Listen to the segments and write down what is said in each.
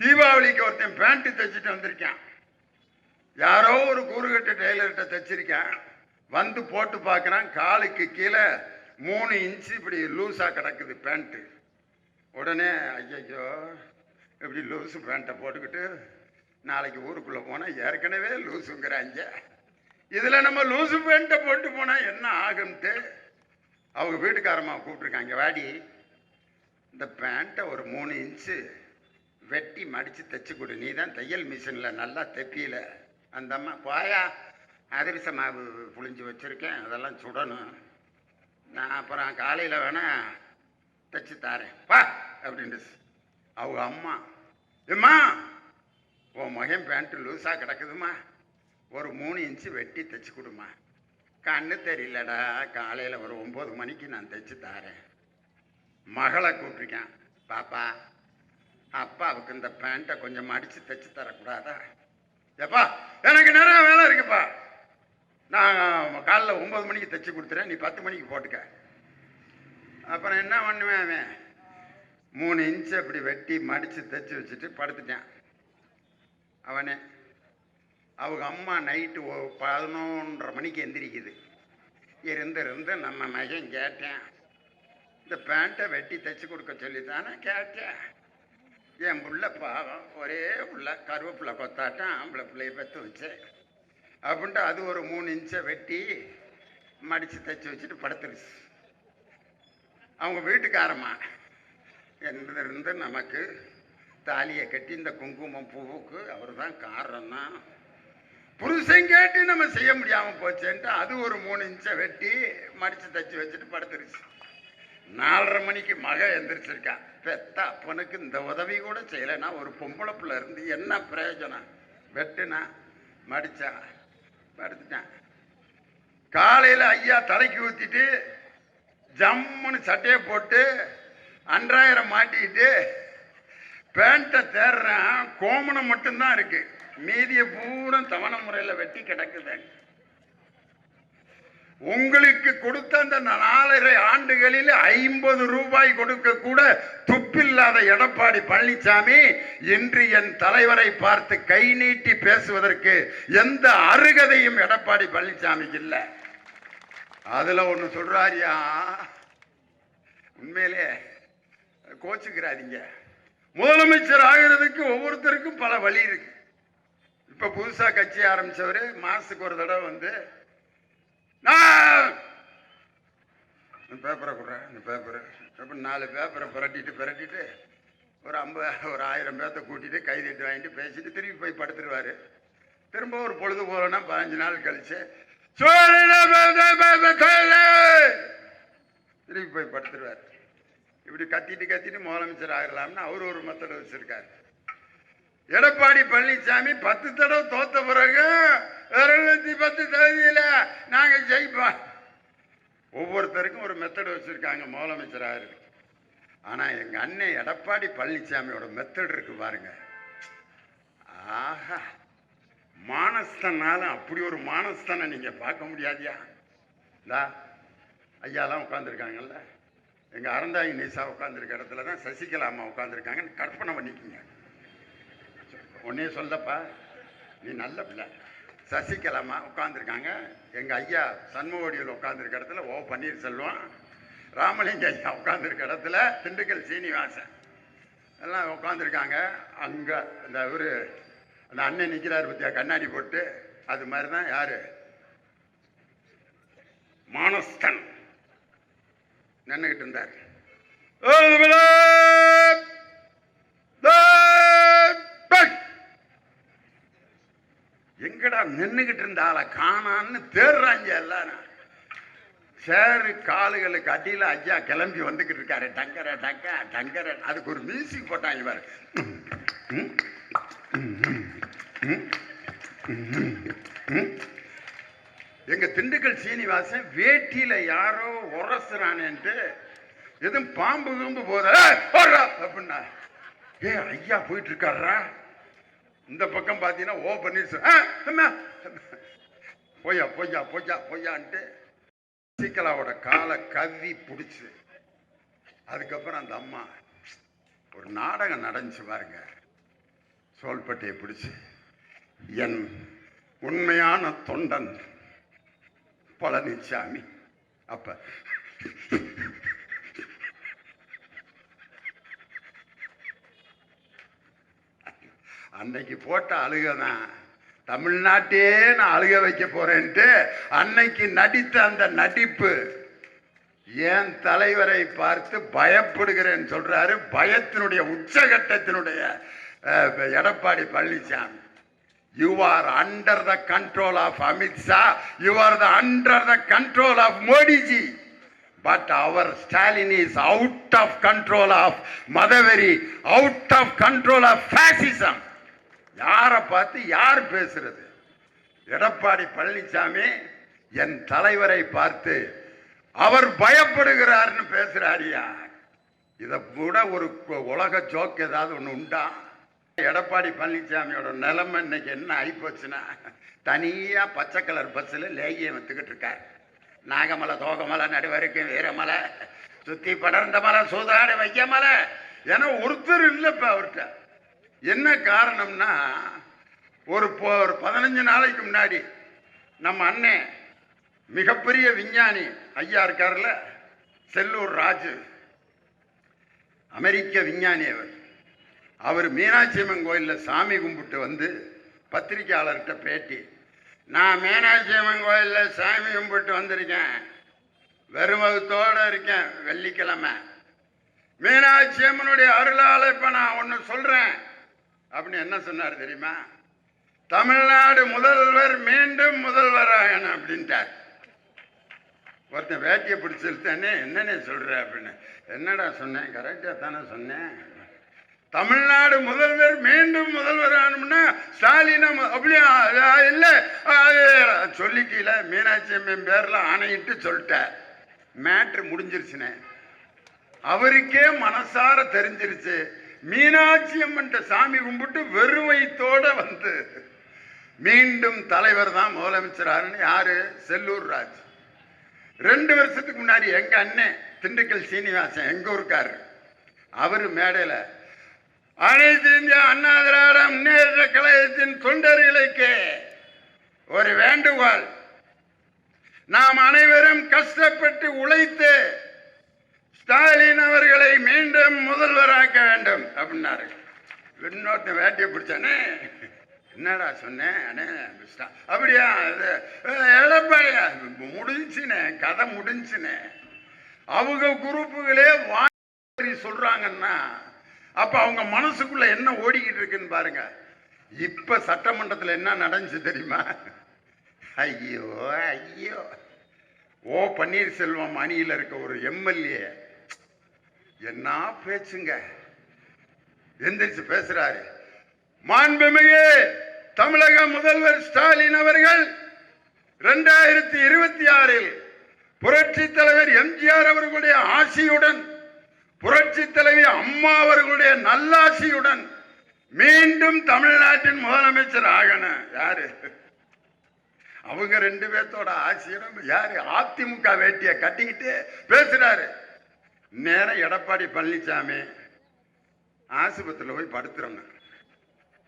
தீபாவளிக்கு ஒருத்தன் பேண்ட் தைச்சிட்டு வந்திருக்கான். யாரோ ஒரு கூறுகட்ட டெய்லர்கிட்ட தைச்சிருக்கேன். வந்து போட்டு பார்க்குறான், காலுக்கு கீழே 3 இன்ச்சு இப்படி லூஸா கிடக்குது பேண்ட்டு. உடனே ஐயோ இப்படி லூஸு பேண்ட்டை போட்டுக்கிட்டு நாளைக்கு ஊருக்குள்ளே போனால் ஏற்கனவே லூஸுங்கிறாங்க, இதில் நம்ம லூஸு பேண்ட்டை போட்டு போனால் என்ன ஆகும்ட்டு அவங்க வீட்டுக்காரம்மா கூப்பிட்ருக்காங்க, வாடி இந்த பேண்ட்டை ஒரு 3 இன்ச்சு வெட்டி மடித்து தைச்சி கொடு, நீ தான் தையல் மிஷினில் நல்லா தைப்பியில. அந்த அம்மா, போயா அதிரச மாவு புளிஞ்சு வச்சுருக்கேன், அதெல்லாம் சுடணும், நான் அப்புறம் காலையில் வேணா தைச்சி தாரேன் பா அப்படின்ட்டு. அவங்க அம்மா, ஏம்மா உன் மகன் பேண்ட்டு லூஸாக கிடக்குதுமா, ஒரு 3 இன்ச்சு வெட்டி தைச்சி கொடுமா. கண்ணு தெரியலடா, காலையில் ஒரு 9 மணிக்கு நான் தைச்சி தாரேன். மகளை கூப்பிட்ருக்கேன், பாப்பா அப்பாவுக்கு இந்த பேண்ட்டை கொஞ்சம் மடித்து தைச்சி தரக்கூடாதா? எப்பா எனக்கு நிறைய வேலை இருக்குப்பா, நான் காலைல 9 மணிக்கு தைச்சி கொடுத்துறேன், நீ 10 மணிக்கு போட்டுக்க. அப்புறம் என்ன பண்ணுவேன், அவன் 3 இன்ச்சு அப்படி வெட்டி மடித்து தைச்சி வச்சுட்டு படுத்துட்டான் அவனே. அவங்க அம்மா நைட்டு 11:30 மணிக்கு எந்திரிக்குது. இருந்து நம்ம மகன் கேட்டேன், இந்த பேண்ட்டை வெட்டி தைச்சி கொடுக்க சொல்லித்தானே கேட்டேன், என் புள்ள பாவம் ஒரே புள்ள கருவேப்பிள்ளை கொத்தாட்டம் ஆம்பளை பிள்ளைய பெற்று வச்சேன் அப்படின்ட்டு அது ஒரு 3 இன்ச்சை வெட்டி மடித்து தைச்சி வச்சுட்டு படுத்துருச்சு. அவங்க வீட்டுக்காரம்மா இருந்து நமக்கு தாலியை கட்டி இந்த குங்குமம் பூவுக்கு அவர் தான் காரணம், புருஷன் கேட்டு நம்ம செய்ய முடியாமல் போச்சேன்ட்டு அது ஒரு 3 இன்ச்சை வெட்டி மடித்து தைச்சி வச்சுட்டு படுத்துருச்சு. 4:30 மணிக்கு மக எந்திரிச்சிருக்கா. பெத்த அப்பனுக்கு இந்த உதவி கூட செய்யலைன்னா ஒரு பொம்பளை பிள்ளை இருந்து என்ன பிரயோஜனம்? வெட்டுனா மடிச்சா படுத்துட்டான். காலையில் ஐயா தலைக்கு ஊற்றிட்டு ஜம்முன்னு சட்டையை போட்டு அன்றாயிரம் மாட்டிக்கிட்டு பேண்ட்டை தேடுறான். கோமணம் மட்டும்தான் இருக்கு, மீதியை பூரா தவணை முறையில் வெட்டி கிடக்குது. உங்களுக்கு கொடுத்த அந்த 4.5 ஆண்டுகளில் 50 ரூபாய் கொடுக்க கூட துப்பில்லாத எடப்பாடி பழனிசாமி இன்று என் தலைவரை பார்த்து கை நீட்டி பேசுவதற்கு எந்த அருகதையும் எடப்பாடி பழனிசாமிக்கு இல்லை. அதுல ஒண்ணு சொல்றாரியா, உண்மையிலே கோச்சுக்கிறாதீங்க, முதலமைச்சர் ஆகிறதுக்கு ஒவ்வொருத்தருக்கும் பல வழி இருக்கு. இப்ப புதுசா கட்சி ஆரம்பிச்சவரு மாசத்துக்கு ஒரு தடவை வந்து பேப்பரை கொடுறேன், இந்த பேப்பரை அப்படி 4 பேப்பரை பிரட்டிட்டு ஒரு 1000 பேர்த்த கூட்டிட்டு கைதிட்டு வாங்கிட்டு பேசிட்டு திருப்பி போய் படுத்துருவாரு. திரும்ப ஒரு பொழுது போலன்னா 15 நாள் கழிச்சு திருப்பி போய் படுத்துருவாரு. இப்படி கத்திட்டு முதலமைச்சர் ஆகலாம்னு அவர் ஒரு மெத்தட் வச்சிருக்காரு. எடப்பாடி பழனிசாமி 10 தடவை தோத்த பிறகு 210 தொகுதியில நாங்க ஜெயிப்போம். ஒவ்வொருத்தருக்கும் ஒரு மெத்தட் வச்சிருக்காங்க முதலமைச்சர் ஆயிருக்கு. ஆனா எங்க அண்ணன் எடப்பாடி பழனிசாமியோட மெத்தட் இருக்கு பாருங்க, ஆஹா, மானஸ்தனாலும் அப்படி ஒரு மானஸ்தனை நீங்க பார்க்க முடியாதியா. ஐயாலாம் உட்காந்துருக்காங்கல்ல, எங்க அறந்தாயி நேசா உட்காந்துருக்க இடத்துல தான் சசிகலா அம்மா உட்காந்துருக்காங்கன்னு கற்பனை பண்ணிக்கோங்க. உன்னே சொல்லப்பா, நீ நல்ல பிள்ளை. சசிகலாமா உட்காந்துருக்காங்க, எங்கள் ஐயா சண்முகோடியில் உட்காந்துருக்க இடத்துல ஓ பன்னீர்செல்வம், ராமலிங்க ஐயா உட்காந்துருக்க இடத்துல திண்டுக்கல் சீனிவாசன் எல்லாம் உட்காந்துருக்காங்க. அங்கே இந்த இவர் அந்த அண்ணன் நிற்கிறார் பத்தியா கண்ணாடி போட்டு, அது மாதிரி தான் யாரு மானஸ்தன் நின்றுகிட்டு இருந்தார். எங்கடா நின்றுகிட்டு இருந்தால காணான்னு தேடுறாங்க எல்லாரும். சேரு காலுகளுக்கு அடியில் ஐயா கிளம்பி வந்துகிட்டு இருக்காரு, டங்கர டங்க டங்கர. அதுக்கு ஒரு மியூசிக் போட்டாங்க பாரு. எங்க திண்டுக்கல் சீனிவாசன் வேட்டியில யாரோ உரசுறானேன்ட்டு எதுவும் பாம்பு கும்பு போத அப்படின்னா, ஏ ஐயா போயிட்டு இருக்காரா. இந்த பக்கம் பார்த்தீங்கன்னா ஓ பன்னீர்செல்வம் பொய்யா பொய்யா பொய்யா பொய்யான்ட்டு சசிகலாவோட காலை கவ்வி பிடிச்சு. அதுக்கப்புறம் அந்த அம்மா ஒரு நாடகம் நடந்துச்சு பாருங்க. சோல்பட்டையை பிடிச்சு, என் உண்மையான தொண்டன் பழனிசாமி. அப்ப அன்னைக்கு போட்ட அழுகதான் தமிழ்நாட்டே நான் அழுக வைக்க போறேன்ட்டு அன்னைக்கு நடித்த அந்த நடிப்பு ஏன் தலைவரை பார்த்து பயப்படுகிறேன்னு சொல்றாரு. பயத்தினுடைய உச்சகட்டத்தினுடைய Edappadi Palaniswami. You are under the control of Amit Shah. You are under the control of Modi ji. But our Stalin is out of control of Madhaveri, out of control of fascism. யாரை பார்த்து யார் பேசுறது? எடப்பாடி பழனிசாமி என் தலைவரை பார்த்து அவர் பயப்படுகிறார்னு பேசுறாரியா? இதை கூட ஒரு உலக ஜோக் ஏதாவது ஒன்று உண்டா? எடப்பாடி பழனிசாமியோட நிலைமை இன்னைக்கு என்ன ஆகிப்போச்சுன்னா, தனியா பச்சை கலர் பஸ்ஸில் லேகியம் வித்துக்கிட்டு இருக்கார். நாகமலை, தோகமலை, நடுவருக்கு வீரமலை, சுத்தி படர்ந்த மலை, சூதாடு வைக்க மலை ஏன்னா ஒருத்தர் இல்லைப்ப அவர்கிட்ட. என்ன காரணம்னா, ஒரு 15 நாளைக்கு முன்னாடி நம்ம அண்ணன் மிகப்பெரிய விஞ்ஞானி ஐயா இருக்கார்ல, செல்லூர் ராஜு, அமெரிக்க விஞ்ஞானி. அவர் மீனாட்சி அம்மன் கோயிலில் சாமி கும்பிட்டு வந்து பத்திரிக்கையாளர்கிட்ட பேட்டி, நான் மீனாட்சி அம்மன் கோயிலில் சாமி கும்பிட்டு வந்திருக்கேன், வெறுமகத்தோடு இருக்கேன், வெள்ளிக்கிழமை மீனாட்சி அம்மனுடைய அருளால் இப்போ நான் ஒன்று சொல்கிறேன் அப்படின்னு என்ன சொன்னார் தெரியுமா? தமிழ்நாடு முதல்வர் மீண்டும் முதல்வராகணும் அப்படின்ட்டார். ஒருத்தன் வேட்டியை பிடிச்சிருத்தானே, என்னன்னே சொல்ற அப்படின்னு. என்னடா சொன்னேன்? கரெக்டாக தானே சொன்னேன். தமிழ்நாடு முதல்வர் மீண்டும் முதல்வர் ஆகணும்னா ஸ்டாலின் அப்படியா இல்லை சொல்லிக்கல, மீனாட்சி அம்மன் பேர்ல ஆணையிட்டு சொல்லிட்டார். மேட்ரு முடிஞ்சிருச்சுனே. அவருக்கே மனசார தெரிஞ்சிருச்சு, மீனாட்சி அம்மன் சாமி கும்பிட்டு வெறுமைத்தோட வந்து மீண்டும் தலைவர் தான் முதலமைச்சராருன்னு. யாரு? செல்லூர் ராஜ். 2 வருஷத்துக்கு முன்னாடி எங்க அண்ணன் திண்டுக்கல் சீனிவாசன் எங்க ஊருக்காரு, அவரு மேடையில அனைத்து இந்திய அண்ணா திராவிட முன்னேற்ற கழகத்தின் தொண்டர்களுக்கு ஒரு வேண்டுகோள், நாம் அனைவரும் கஷ்டப்பட்டு உழைத்து ஸ்டாலின் அவர்களை மீண்டும் முதல்வராக்க வேண்டும் அப்படின்னாரு. இன்னொருத்த வேட்டியை பிடிச்சானே, என்னடா சொன்னேன் அப்படியா? எடப்பாடி முடிஞ்சுனே, கதை முடிஞ்சுனே. அவங்க குரூப்புகளே வாங்கி சொல்றாங்கன்னா அப்ப அவங்க மனசுக்குள்ள என்ன ஓடிக்கிட்டு இருக்குன்னு பாருங்க. இப்ப சட்டமன்றத்தில் என்ன நடந்துச்சு தெரியுமா? ஐயோ ஐயோ, ஓ பன்னீர்செல்வம் அணியில் இருக்க ஒரு எம்எல்ஏ என்ன பேச்சுங்க, எந்திரிச்சு பேசுறாரு. மாண்புமிகு தமிழக முதல்வர் ஸ்டாலின் அவர்கள் 2026 புரட்சி தலைவர் எம்ஜிஆர் அவர்களுடைய ஆசியுடன், புரட்சி தலைவி அம்மா அவர்களுடைய நல்லாசியுடன் மீண்டும் தமிழ்நாட்டின் முதலமைச்சர் ஆகணும். யாரு? அவங்க 2 பேர்த்தோட ஆசியுடன். யாரு? அதிமுக வேட்டியை கட்டிக்கிட்டு பேசுறாரு. நேரம் எடப்பாடி பழனிசாமி ஆஸ்பத்திரியில் போய் படுத்துறோங்க.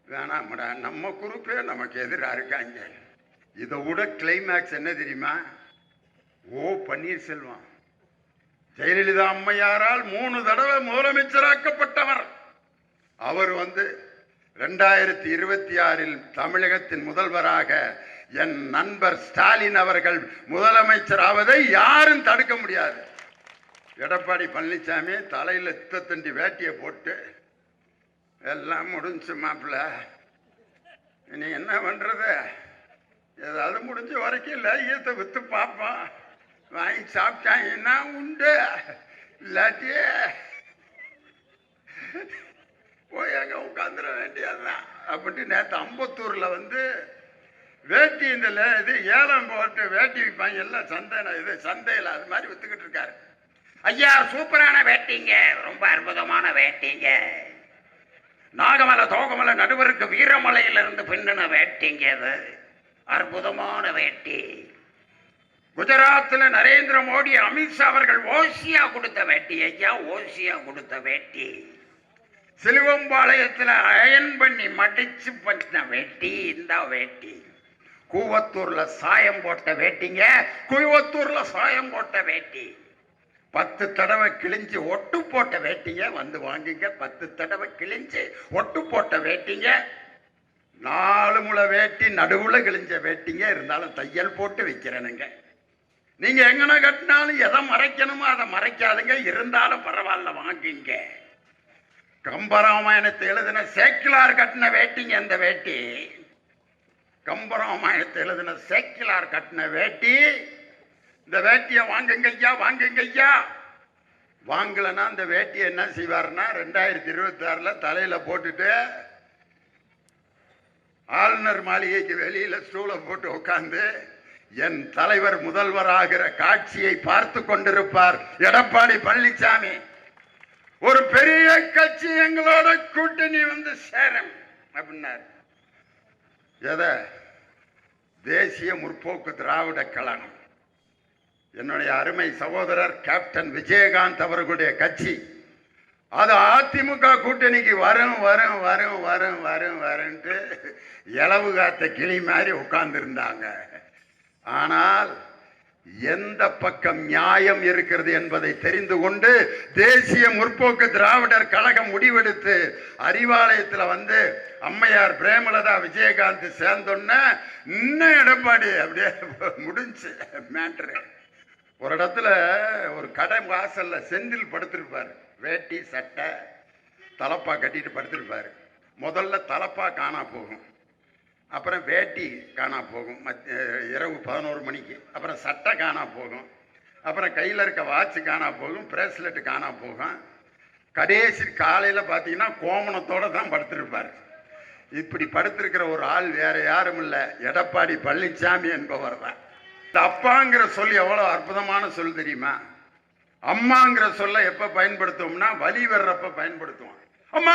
வேணாம்டா, நம்ம குரூப்பே நமக்கு எதிராக இருக்காங்க. இதை விட கிளைமேக்ஸ் என்ன தெரியுமா? ஓ பன்னீர்செல்வம் ஜெயலலிதா அம்மையாரால் 3 தடவை முதலமைச்சராக்கப்பட்டவர். அவர் 2026 தமிழகத்தின் முதல்வராக என் நண்பர் ஸ்டாலின் அவர்கள் முதலமைச்சர் ஆவதை யாரும் தடுக்க முடியாது. எடப்பாடி பழனிசாமி தலையில் தண்டி வேட்டியை போட்டு எல்லாம் முடிஞ்சு மாப்பிள்ள, இனி என்ன பண்றது, ஏதாவது முடிஞ்ச வரைக்கும் லேகியத்தை வித்து பார்ப்போம், வாங்கி சாப்பிட்டாங்கன்னா உண்டு, இல்லாட்டி போய் அங்கே உட்காந்துட வேண்டியதுதான் அப்படின்ட்டு நேற்று அம்பத்தூர்ல வேட்டி இந்த இது ஏலம் போட்டு வேட்டி விற்பாங்க எல்லாம் சந்தையில் அது மாதிரி வித்துக்கிட்டு இருக்காரு. ஐயா சூப்பரான வேட்டிங்க, ரொம்ப அற்புதமான வேட்டிங்க, நாகமலை தோகமலை நடுவருக்கு வீரமலையிலிருந்து பின்னின வேட்டிங்க, அது அற்புதமான வேட்டி. குஜராத்தில் நரேந்திர மோடி அமித்ஷா அவர்கள் ஓசியா கொடுத்த வேட்டி ஐயா, ஓசியா கொடுத்த வேட்டி. சிலுவம்பாளையத்துல அயன் பண்ணி மடிச்சு பண்ண வேட்டி இந்த வேட்டி. கூவத்தூர்ல சாயம் போட்ட வேட்டிங்க, குழுவத்தூர்ல சாயம் போட்ட வேட்டி. 10 தடவை கிழிஞ்சு ஒட்டு போட்ட வேட்டிங்க, வந்து வாங்குங்க. 10 தடவை கிழிஞ்சு ஒட்டு போட்ட வேட்டிங்க. 4 முளை வேட்டி நடுவுல கிழிஞ்ச வேட்டிங்க, இருந்தாலும் தையல் போட்டு வைக்கிறேனுங்க. நீங்க எங்கன கட்டினாலும் எதை மறைக்கணுமோ அதை மறைக்காதுங்க, இருந்தாலும் பரவாயில்ல வாங்குங்க. கம்பராமாயணத்தை எழுதின சேக்கிலார் கட்டின வேட்டிங்க இந்த வேட்டி. கம்பராமாயணத்தை எழுதின சேக்கிலார் கட்டின வேட்டி. இந்த வேட்டியை வாங்குங்க ஐயா, வாங்குங்க ஐயா. வாங்கலன்னா இந்த வேட்டியை என்ன செய்வார்னா 2026 தலையில போட்டுட்டு ஆளுநர் மாளிகைக்கு வெளியில ஸ்டூல போட்டு உட்கார்ந்து என் தலைவர் முதல்வராகிற காட்சியை பார்த்து கொண்டிருப்பார் எடப்பாடி பழனிசாமி. ஒரு பெரிய கட்சி எங்களோட கூட்டணி வந்து சேரும் அப்படின்னார். எதை? தேசிய முற்போக்கு திராவிட கழகம். என்னுடைய அருமை சகோதரர் கேப்டன் விஜயகாந்த் அவர்களுடைய கட்சி. அது அதிமுக கூட்டணிக்கு வரும் வரும் வரும் வரும் வரும் வரும்ட்டு இளவு காத்த கிளி மாதிரி உட்கார்ந்து இருந்தாங்க. ஆனால் எந்த பக்கம் நியாயம் இருக்கிறது என்பதை தெரிந்து கொண்டு தேசிய முற்போக்கு திராவிடர் கழகம் முடிவெடுத்து அறிவாலயத்தில் வந்து அம்மையார் பிரேமலதா விஜயகாந்த் சேர்ந்தோன்ன இன்னும் எடப்பாடி அப்படியே முடிஞ்சு மேட்ரு. ஒரு இடத்துல ஒரு கடை வாசல்ல செந்தில் படுத்திருப்பார். வேட்டி சட்டை தலப்பா கட்டிட்டு படுத்திருப்பார். முதல்ல தலப்பா காணா போகும், அப்புறம் வேட்டி காணா போகும் இரவு 11 மணிக்கு, அப்புறம் சட்டை காணா போகும், அப்புறம் கையில் இருக்க வாட்ச் காணா போகும், பிரேஸ்லெட் காணா போகும். கடைசி காலையில் பார்த்தீங்கன்னா கோமணத்தோடு தான் படுத்திருப்பார். இப்படி படுத்திருக்கிற ஒரு ஆள் வேற யாரும் இல்லை, எடப்பாடி பழனிசாமி என்பவர் தான். அப்பாங்கிற சொல் எவ்வளோ அற்புதமான சொல் தெரியுமா? அம்மாங்கிற சொல்ல எப்போ பயன்படுத்துவோம்னா வலி வர்றப்ப பயன்படுத்துவோம். அம்மா,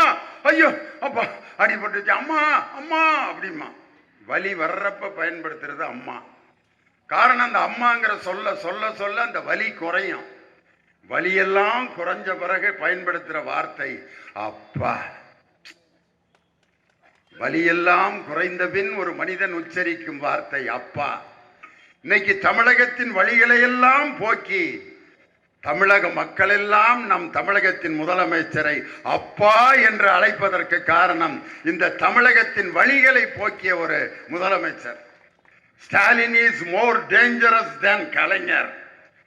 ஐயோ அப்பா அடிபட்டுச்சு, அம்மா அம்மா அப்படிமா. வலி வர்றப்ப பயன்படுத்துறது அம்மா. காரணம் அந்த அம்மாங்கிற சொல்ல சொல்ல சொல்ல அந்த வலி குறையும். வலியெல்லாம் குறைஞ்ச பிறகு பயன்படுத்துகிற வார்த்தை அப்பா. வலியெல்லாம் குறைந்த பின் ஒரு மனிதன் உச்சரிக்கும் வார்த்தை அப்பா. இன்னைக்கு தமிழகத்தின் வழிகளை எல்லாம் போக்கி தமிழக மக்கள் எல்லாம் நம் தமிழகத்தின் முதலமைச்சரை அப்பா என்று அழைப்பதற்கு காரணம் இந்த தமிழகத்தின் வழிகளை போக்கிய ஒரு முதலமைச்சர். Stalin is more dangerous than Kalaignar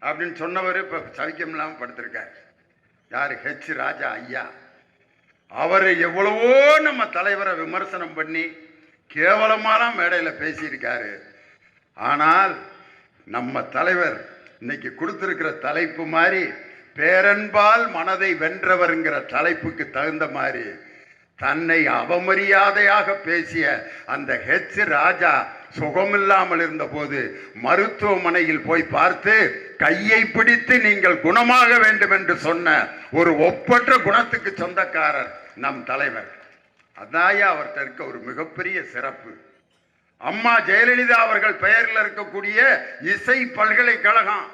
அப்படின்னு சொன்னவர் இப்ப சவிக்கம் இல்லாமல் படுத்திருக்கார். யாரு? ஹெச் ராஜா ஐயா. அவர் எவ்வளவோ நம்ம தலைவரை விமர்சனம் பண்ணி கேவலமான மேடையில் பேசியிருக்காரு. ஆனால் நம்ம தலைவர் இன்னைக்கு கொடுத்திருக்கிற தலைப்பு மாதிரி பேரன்பால் மனதை வென்றவர்ங்கிற தலைப்புக்கு தகுந்த மாதிரி தன்னை அவமரியாதையாக பேசிய அந்த ஹெச் ராஜா சுகமில்லாமல் இருந்த போது மருத்துவமனையில் போய் பார்த்து கையை பிடித்து நீங்கள் குணமாக வேண்டும் என்று சொன்ன ஒரு ஒப்பற்ற குணத்துக்கு சொந்தக்காரர் நம் தலைவர். அதாயா அவர்கிட்ட இருக்க ஒரு மிகப்பெரிய சிறப்பு. அம்மா ஜெயலலிதா அவர்கள் பெயரில் இருக்கக்கூடிய இசை பல்கலைக்கழகம்.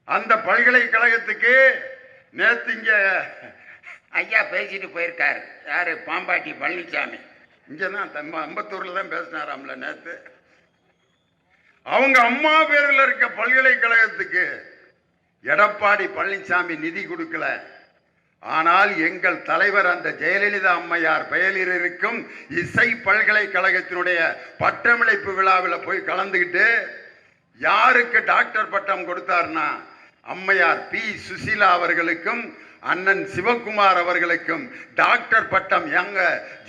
அந்த பல்கலைக்கழகத்துக்கு நேற்று இங்க ஐயா பேசிட்டு போயிருக்காரு. யாரு? பாம்பாட்டி பழனிசாமி. இங்கதான் அம்பத்தூர்ல தான் பேசினாராம்ல நேற்று. அவங்க அம்மா பேரில் இருக்க பல்கலைக்கழகத்துக்கு எடப்பாடி பழனிசாமி நிதி கொடுக்கல. ஆனால் எங்கள் தலைவர் அந்த ஜெயலலிதா அம்மையார் பெயரில் இருக்கும் இசை பல்கலைக்கழகத்தினுடைய பட்டமளிப்பு விழாவில் போய் கலந்துக்கிட்டு யாருக்கு டாக்டர் பட்டம் கொடுத்தார்னா அம்மையார் பி சுசீலா அவர்களுக்கும் அண்ணன் சிவகுமார் அவர்களுக்கும் டாக்டர் பட்டம் எங்க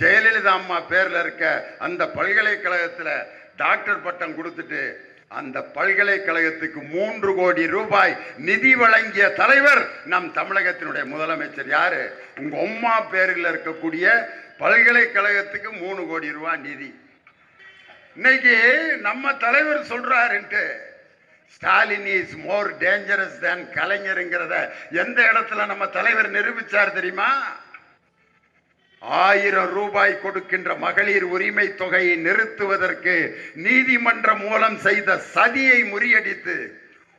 ஜெயலலிதா அம்மா பேர்ல இருக்க அந்த பல்கலைக்கழகத்தில் டாக்டர் பட்டம் கொடுத்துட்டு அந்த பல்கலைக்கழகத்துக்கு 3 கோடி ரூபாய் நிதி வழங்கிய தலைவர் நம் தமிழகத்தினுடைய முதலமைச்சர். யாரு? உங்க அம்மா பேரில் இருக்கக்கூடிய பல்கலைக்கழகத்துக்கு 3 கோடி ரூபாய் நிதி. இன்னைக்கு நம்ம தலைவர் சொல்றாருன்ட்டு Stalin is more dangerous than கலைஞருங்கிறத எந்த இடத்துல நம்ம தலைவர் நிரூபிச்சார் தெரியுமா? 1000 ரூபாய் கொடுக்கின்ற மகளிர் உரிமை தொகையை நிறுத்துவதற்கு நீதிமன்றம் மூலம் செய்த சதியை முறியடித்து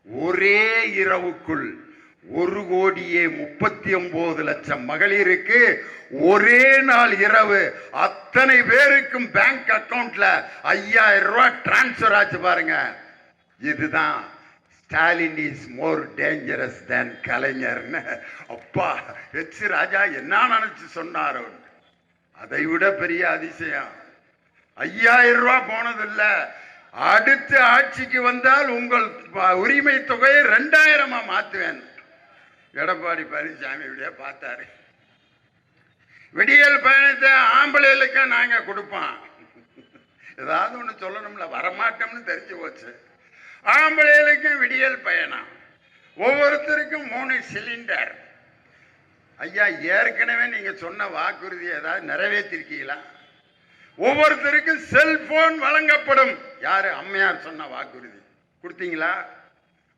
ஒரே இரவுக்குள் 1,39,00,000 மகளிருக்கு ஒரே நாள் இரவு அத்தனை பேருக்கும் பேங்க் அக்கவுண்ட்ல 5,000 ரூபாய் டிரான்ஸ்பர் ஆச்சு பாருங்க. இதுதான் Stalin is more dangerous than கலைஞர்னு அப்பா எச் ராஜா என்ன நினைச்சு சொன்னாரோ. அதை விட பெரிய அதிசயம் 5,000 ரூபாய் போனதில்ல. அடுத்து ஆட்சிக்கு வந்தால் உங்கள் உரிமை தொகையை 2,000 மாத்துவேன். எடப்பாடி பழனிசாமி இப்படியே பார்த்தாரு. விடியல் பயணத்தை ஆம்பளைகளுக்கு நாங்க கொடுப்போம். ஏதாவது ஒண்ணு சொல்லணும்ல, வரமாட்டோம்னு தெரிஞ்சு போச்சு. ஆம்பளைகளுக்கும் விடியல் பயணம், ஒவ்வொருத்தருக்கும் 3 சிலிண்டர். ஐயா, ஏற்கனவே நீங்க சொன்ன வாக்குறுதி ஏதாவது நிறைவேற்றிருக்கீங்களா? ஒவ்வொருத்தருக்கும் செல்போன் வழங்கப்படும். யாரு? அம்மையார் சொன்ன வாக்குறுதி கொடுத்தீங்களா?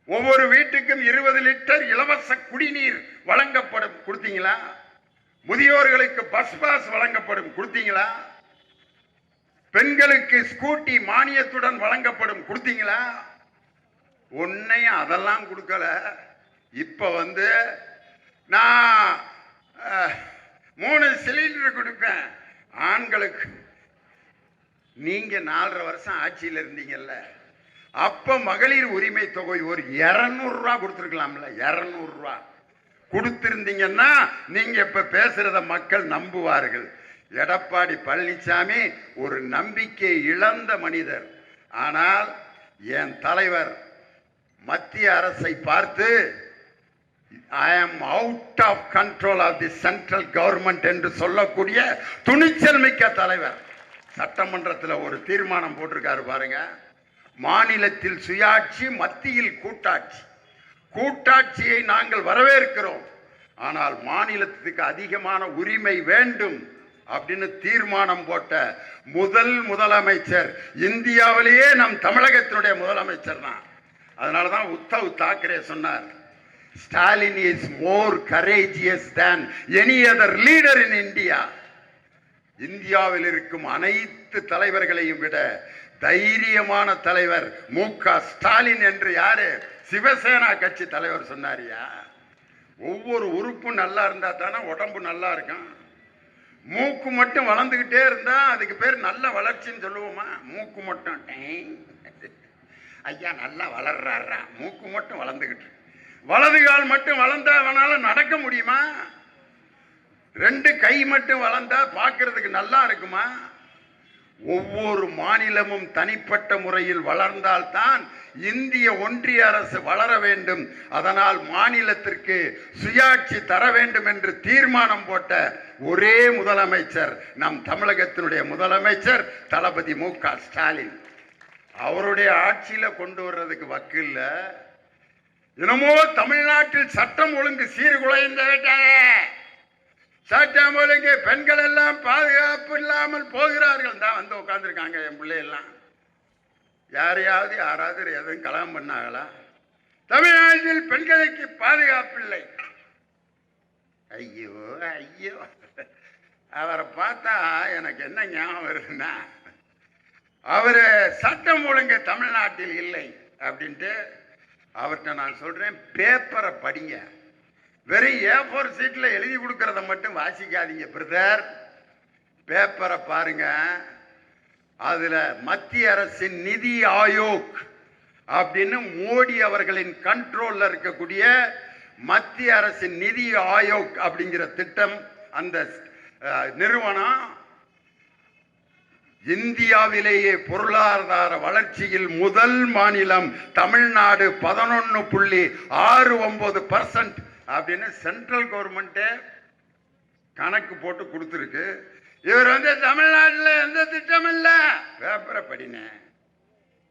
ஒவ்வொரு வீட்டுக்கும் 20 லிட்டர் இலவச குடிநீர் வழங்கப்படும். கொடுத்தீங்களா? முதியோர்களுக்கு பஸ் பாஸ் வழங்கப்படும். கொடுத்தீங்களா? பெண்களுக்கு ஸ்கூட்டி மானியத்துடன் வழங்கப்படும். கொடுத்தீங்களா? ஒன்னையும் அதெல்லாம் கொடுக்கல. இப்ப நான் 3 சிலிண்டர் கொடுப்பேன் ஆண்களுக்கு. நீங்க 4.5 வருஷம் ஆட்சியில் இருந்தீங்கல்ல, அப்ப மகளிர் உரிமை தொகை ஒரு 200 ரூபாய் கொடுத்திருக்கலாம்ல. 200 ரூபாய் கொடுத்திருந்தீங்கன்னா நீங்க இப்ப பேசுறத மக்கள் நம்புவார்கள். எடப்பாடி பழனிசாமி ஒரு நம்பிக்கை இழந்த மனிதர். ஆனால் என் தலைவர் மத்திய அரசை பார்த்து I am out of control of the central government என்று சொல்லக்கூடிய துணிச்சல் மிக்க தலைவர். சட்டமன்றத்தில் ஒரு தீர்மானம் போட்டிருக்காரு பாருங்க. மாநிலத்தில் சுயாட்சி, மத்தியில் கூட்டாட்சி. கூட்டாட்சியை நாங்கள் வரவேற்கிறோம், ஆனால் மாநிலத்துக்கு அதிகமான உரிமை வேண்டும் அப்படின்னு தீர்மானம் போட்ட முதலமைச்சர் இந்தியாவிலேயே நம் தமிழகத்தினுடைய முதலமைச்சர் தான். அதனாலதான் உத்தவ் தாக்கரே சொன்னார், Stalin is more courageous than any other leader in India. இந்தியாவில் இருக்கும் அனைத்து தலைவர்களையும் விட தைரியமான தலைவர் மு.க. ஸ்டாலின் என்று யாரு? சிவசேனா கட்சி தலைவர் சொன்னாரியா. ஒவ்வொரு உறுப்பும் நல்லா இருந்தா தானே உடம்பு நல்லா இருக்கும். மூக்கு மட்டும் வளர்ந்துகிட்டே இருந்தா அதுக்கு பேர் நல்ல வளர்ச்சின்னு சொல்லுவோமா? மூக்கு மட்டும் ஐயா நல்லா வளர்றாரா, மூக்கு மட்டும் வளர்ந்துகிட்டு. வலது கால் மட்டும் வளர்ந்தா அவனால நடக்க முடியுமா? 2 கை மட்டும் வளர்ந்தா பார்க்கறதுக்கு நல்லா இருக்குமா? ஒவ்வொரு மாநிலமும் தனிப்பட்ட முறையில் வளர்ந்தால்தான் இந்திய ஒன்றிய அரசு வளர வேண்டும். அதனால் மாநிலத்திற்கு சுயாட்சி தர வேண்டும் என்று தீர்மானம் போட்ட ஒரே முதலமைச்சர் நம் தமிழகத்தினுடைய முதலமைச்சர் தளபதி மு.க. ஸ்டாலின். அவருடைய ஆட்சியில கொண்டு வர்றதுக்கு வக்கில்ல. என்னமோ தமிழ்நாட்டில் சட்டம் ஒழுங்கு சீர்குலைந்து விட்டாரே, சட்டம் ஒழுங்கு, பெண்கள் எல்லாம் பாதுகாப்பு இல்லாமல் போகிறார்கள் தான் வந்து உட்கார்ந்துருக்காங்க. என் பிள்ளையெல்லாம் யாரையாவது எதுவும் கலகம் பண்ணாங்களா? தமிழ்நாட்டில் பெண்களுக்கு பாதுகாப்பு இல்லை. ஐயோ ஐயோ, அவரை பார்த்தா எனக்கு என்ன ஞாபகம் வருதுன்னா, அவரு சட்டம் ஒழுங்கு தமிழ்நாட்டில் இல்லை அப்படின்ட்டு அவர்கிட்ட நான் சொல்றேன், பேப்பரை படிங்க. வெறும் A4 சீட்ல எழுதி கொடுக்கறத மட்டும் வாசிக்காதீங்க பிரதர். பேப்பரை பாருங்க. அதுல மத்திய அரசின் நிதி ஆயோக் அப்படின்னு மோடி அவர்களின் கண்ட்ரோல்ல இருக்கக்கூடிய மத்திய அரசின் நிதி ஆயோக் அப்படிங்கிற திட்டம், அந்த நிறுவனம் இந்தியாவிலேயே பொருளாதார வளர்ச்சியில் முதல் மாநிலம் தமிழ்நாடு 11.69% அப்படின்னு சென்ட்ரல் கவர்மெண்ட் கணக்கு போட்டு கொடுத்துருக்கு. இவர் தமிழ்நாட்டில் எந்த திட்டம் இல்ல. பேப்பரை படிங்க,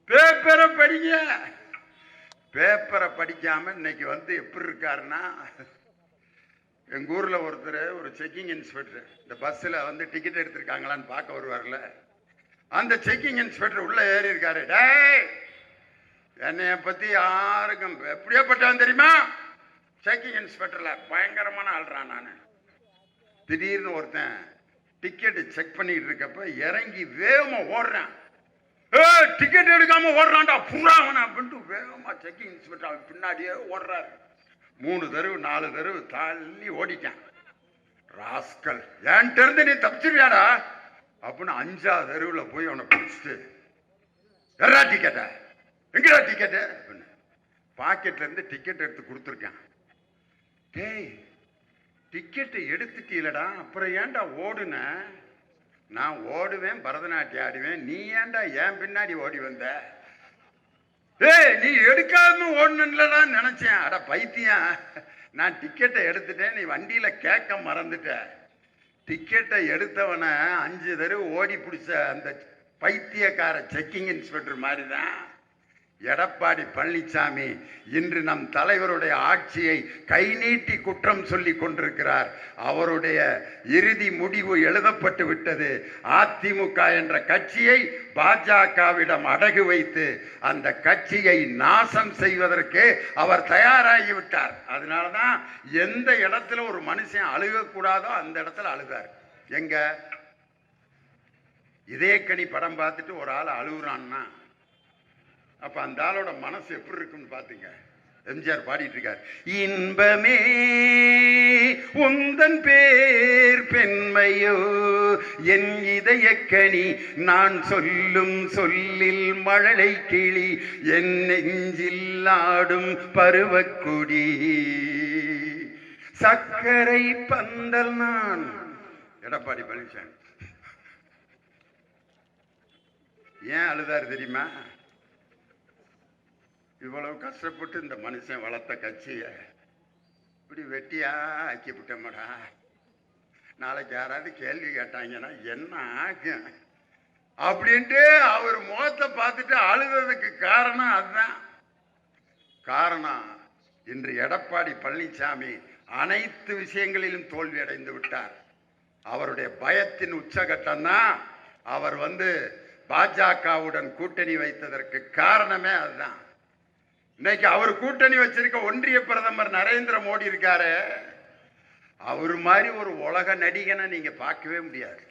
பேப்பரை படிங்க. பேப்பரை படிக்காம இன்னைக்கு எப்படி இருக்காருன்னா, எங்க ஊர்ல ஒருத்தர் ஒரு செக்கிங் இன்ஸ்பெக்டர் இந்த பஸ்ல டிக்கெட் எடுத்திருக்காங்களான்னு பார்க்க வருவார்ல, அந்த செக்கிங் இன்ஸ்பெக்டர் உள்ள ஏறி இருக்காரு. டேய், என்னைய பத்தி யாருக்கும் எப்படியாப்பட்டவன் தெரியுமா? செக்கிங் இன்ஸ்பெக்டர்ல பயங்கரமான ஆள்றான். நான் திடீர்னு ஒருத்தன் டிக்கெட் செக் பண்ணிட்டு இருக்கப்ப இறங்கி வேகமா ஓடுறான். டிக்கெட் எடுக்காம ஓடுறான்டா புறாவன அப்படின்ட்டு வேகமா செக்கிங் இன்ஸ்பெக்டர் பின்னாடியே ஓடுறாரு. 3 தெருவு 4 தெருவு தள்ளி ஓடிட்டான். ராஸ்கல், என்கிட்ட இருந்து நீ தப்பிச்சிருவியாடா அப்படின்னு 5ஆவது தெருவில் போய் அவனை பிடிச்சிட்டு, எறா டிக்கெட்ட, எங்கடா டிக்கெட்டு அப்படின்னு பாக்கெட்ல இருந்து டிக்கெட் எடுத்து கொடுத்துருக்கான். டேய், டிக்கெட்டை எடுத்துட்டீலடா, அப்புறம் ஏன்டா ஓடுன? நான் ஓடுவேன், பரதநாட்டியம் ஆடுவேன், நீ ஏன்டா ஏன் பின்னாடி ஓடி வந்த? ஏய், நீ எடுக்காம ஓடணும்லடா நினைச்சேன். அட பைத்தியம், நான் டிக்கெட்டை எடுத்துட்டேன், நீ வண்டியில கேட்க மறந்துட்ட. டிக்கெட்டை எடுத்தவனை 5 தடவை ஓடி பிடிச்ச அந்த பைத்தியக்கார செக்கிங் இன்ஸ்பெக்டர் மாதிரி தான் எடப்பாடி பழனிசாமி இன்று நம் தலைவருடைய ஆட்சியை கை நீட்டி குற்றம் சொல்லி கொண்டிருக்கிறார். அவருடைய இறுதி முடிவு எழுதப்பட்டு விட்டது. அதிமுக என்ற கட்சியை பாஜகவிடம் அடகு வைத்து அந்த கட்சியை நாசம் செய்வதற்கு அவர் தயாராகிவிட்டார். அதனாலதான் எந்த இடத்துல ஒரு மனுஷன் அழுகக்கூடாதோ அந்த இடத்துல அழுகார். எங்க இதயக்கனி படம் பார்த்துட்டு ஒரு ஆள் அழுகுறான்னா அப்ப அந்த ஆளோட மனசு எப்படி இருக்குன்னு பாத்துங்க. எம்ஜிஆர் பாடிட்டு இருக்கார், இன்பமே உந்தன் பேர் பெண்மையோ என் இதயக்கனி நான் சொல்லும் சொல்லில் மழலை கிளி என் நெஞ்சில் ஆடும் பருவக்குடி சக்கரை பந்தல் நான். எடப்பாடி பழனிசாமி ஏன் அழுதாரு தெரியுமா? இவ்வளவு கஷ்டப்பட்டு இந்த மனுஷன் வளர்த்த கட்சியை இப்படி வெட்டியா ஆக்கி விட்டோம்டா. நாளைக்கு யாராவது கேள்வி கேட்டாங்கன்னா என்ன ஆகும் அப்படின்ட்டு அவர் முகத்தை பார்த்துட்டு அழுகிறதுக்கு காரணம் அதுதான். காரணம், இன்று எடப்பாடி பழனிசாமி அனைத்து விஷயங்களிலும் தோல்வி அடைந்து விட்டார். அவருடைய பயத்தின் உச்சகட்டம் தான் அவர் பாஜகவுடன் கூட்டணி வைத்ததற்கு காரணமே அதுதான். இன்னைக்கு அவர் கூட்டணி வச்சிருக்க ஒன்றிய பிரதமர் நரேந்திர மோடி இருக்காரு, அவர் மாதிரி ஒரு உலக நடிகனை நீங்க பார்க்கவே முடியாது.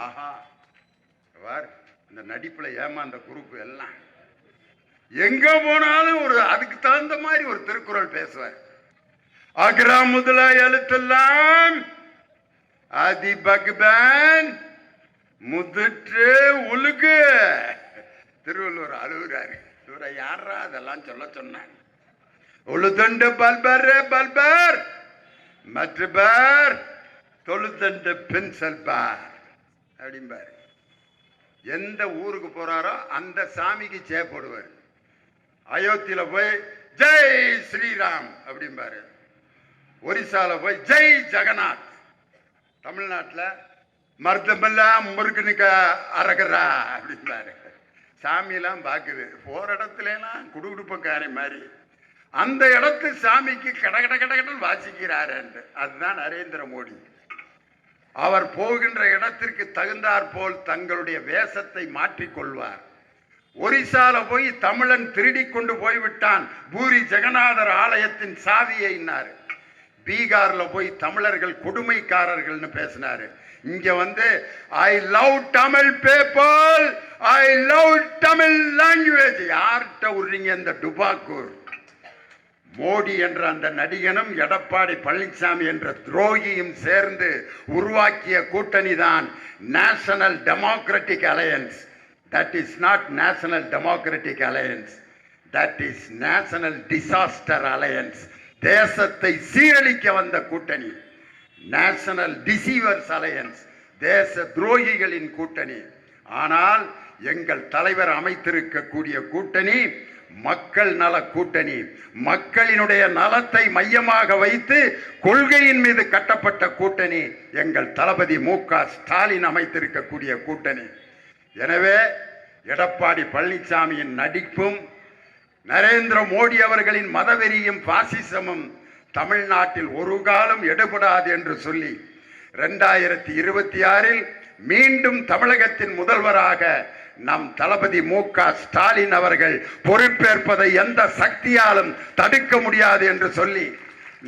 ஆஹா, இந்த நடிப்புல ஏமாந்த குரூப் எல்லாம் எங்க போனாலும் ஒரு அதுக்கு தகுந்த மாதிரி ஒரு திருக்குறள் பேசுவார். அக்ரா முதல எழுத்தெல்லாம் அதி பக்பன் முதிற்று உலுகு. திருவள்ளுவர் அழுகுறாரு. இவரை யாரா அதெல்லாம் சொல்ல சொன்னாங்க? உழுதண்டு பல்பர் பல்பர் மற்றபர் தொழுதண்டு பென்சல் பார் அப்படிம்பாரு. எந்த ஊருக்கு போறாரோ அந்த சாமிக்கு சே போடுவார். அயோத்தியில போய் ஜெய் ஸ்ரீராம் அப்படிம்பாரு. ஒரிசால போய் ஜெய் ஜெகநாத். தமிழ்நாட்டில் மருத்துவமெல்லாம் முருகனுக்க அரகரா அப்படிம்பாரு. சாமியெல்லாம் பார்க்குது. போற இடத்துல எல்லாம் குடுகுடுப்பக்காரி மாதிரி அந்த இடத்து சாமிக்கு கட கட கடகடன் வாசிக்கிறாரு. அதுதான் நரேந்திர மோடி. அவர் போகின்ற இடத்திற்கு தகுந்தாற் போல் தங்களுடைய வேஷத்தை மாற்றிக்கொள்வார். ஒரிசால போய் தமிழன் திருடி கொண்டு போய்விட்டான் பூரி ஜெகநாதர் ஆலயத்தின் சாவியை. பீகார்ல போய் தமிழர்கள் கொடுமைக்காரர்கள்னு பேசினாரு. இங்க I love Tamil people, I love Tamil language. யார்கிட்ட விடுறீங்க இந்த டுபாக்கூர்? மோடி என்ற அந்த நடிகனும் எடப்பாடி பழனிசாமி என்ற துரோகியும் சேர்ந்து உருவாக்கிய கூட்டணி தான் national democratic alliance. That is not national democratic alliance, that is national disaster alliance. தேசத்தை சீரழிக்க வந்த கூட்டணி நேஷனல் டிசீவர்ஸ் அலையன்ஸ், தேச துரோகிகளின் கூட்டணி. ஆனால் எங்கள் தலைவர் அமைத்திருக்கக்கூடிய கூட்டணி மக்கள் நல கூட்டணி. மக்களினுடைய நலத்தை மையமாக வைத்து கொள்கையின் மீது கட்டப்பட்ட கூட்டணி எங்கள் தளபதி மு.க. ஸ்டாலின் அமைத்திருக்கக்கூடிய கூட்டணி. எனவே எடப்பாடி பழனிசாமியின் நடிப்பும் நரேந்திர மோடி அவர்களின் மதவெறியும் பாசிசமும் தமிழ்நாட்டில் ஒரு காலம் எடுபடாது என்று சொல்லி 2026 மீண்டும் தமிழகத்தின் முதல்வராக நம் தளபதி மு.க. ஸ்டாலின் அவர்கள் பொறுப்பேற்பதை எந்த சக்தியாலும் தடுக்க முடியாது என்று சொல்லி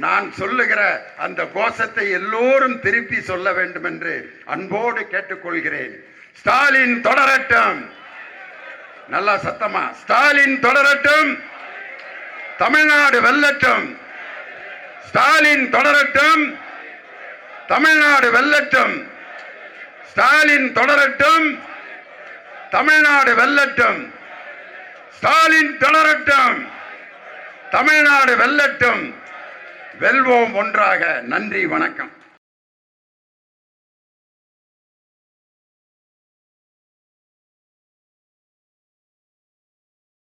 நான் சொல்லுகிற அந்த கோஷத்தை எல்லோரும் திருப்பி சொல்ல வேண்டும் என்று அன்போடு கேட்டுக்கொள்கிறேன். ஸ்டாலின் தொடரட்டும். நல்லா சத்தமா, ஸ்டாலின் தொடரட்டும். தமிழ்நாடு வெல்லட்டும். ஸ்டாலின் தொடரட்டும், தமிழ்நாடு வெல்லட்டும். ஸ்டாலின் தொடரட்டும், தமிழ்நாடு வெல்லட்டும். ஸ்டாலின் தொடரட்டும், தமிழ்நாடு வெல்லட்டும். வெல்வோம் ஒன்றாக. நன்றி, வணக்கம்.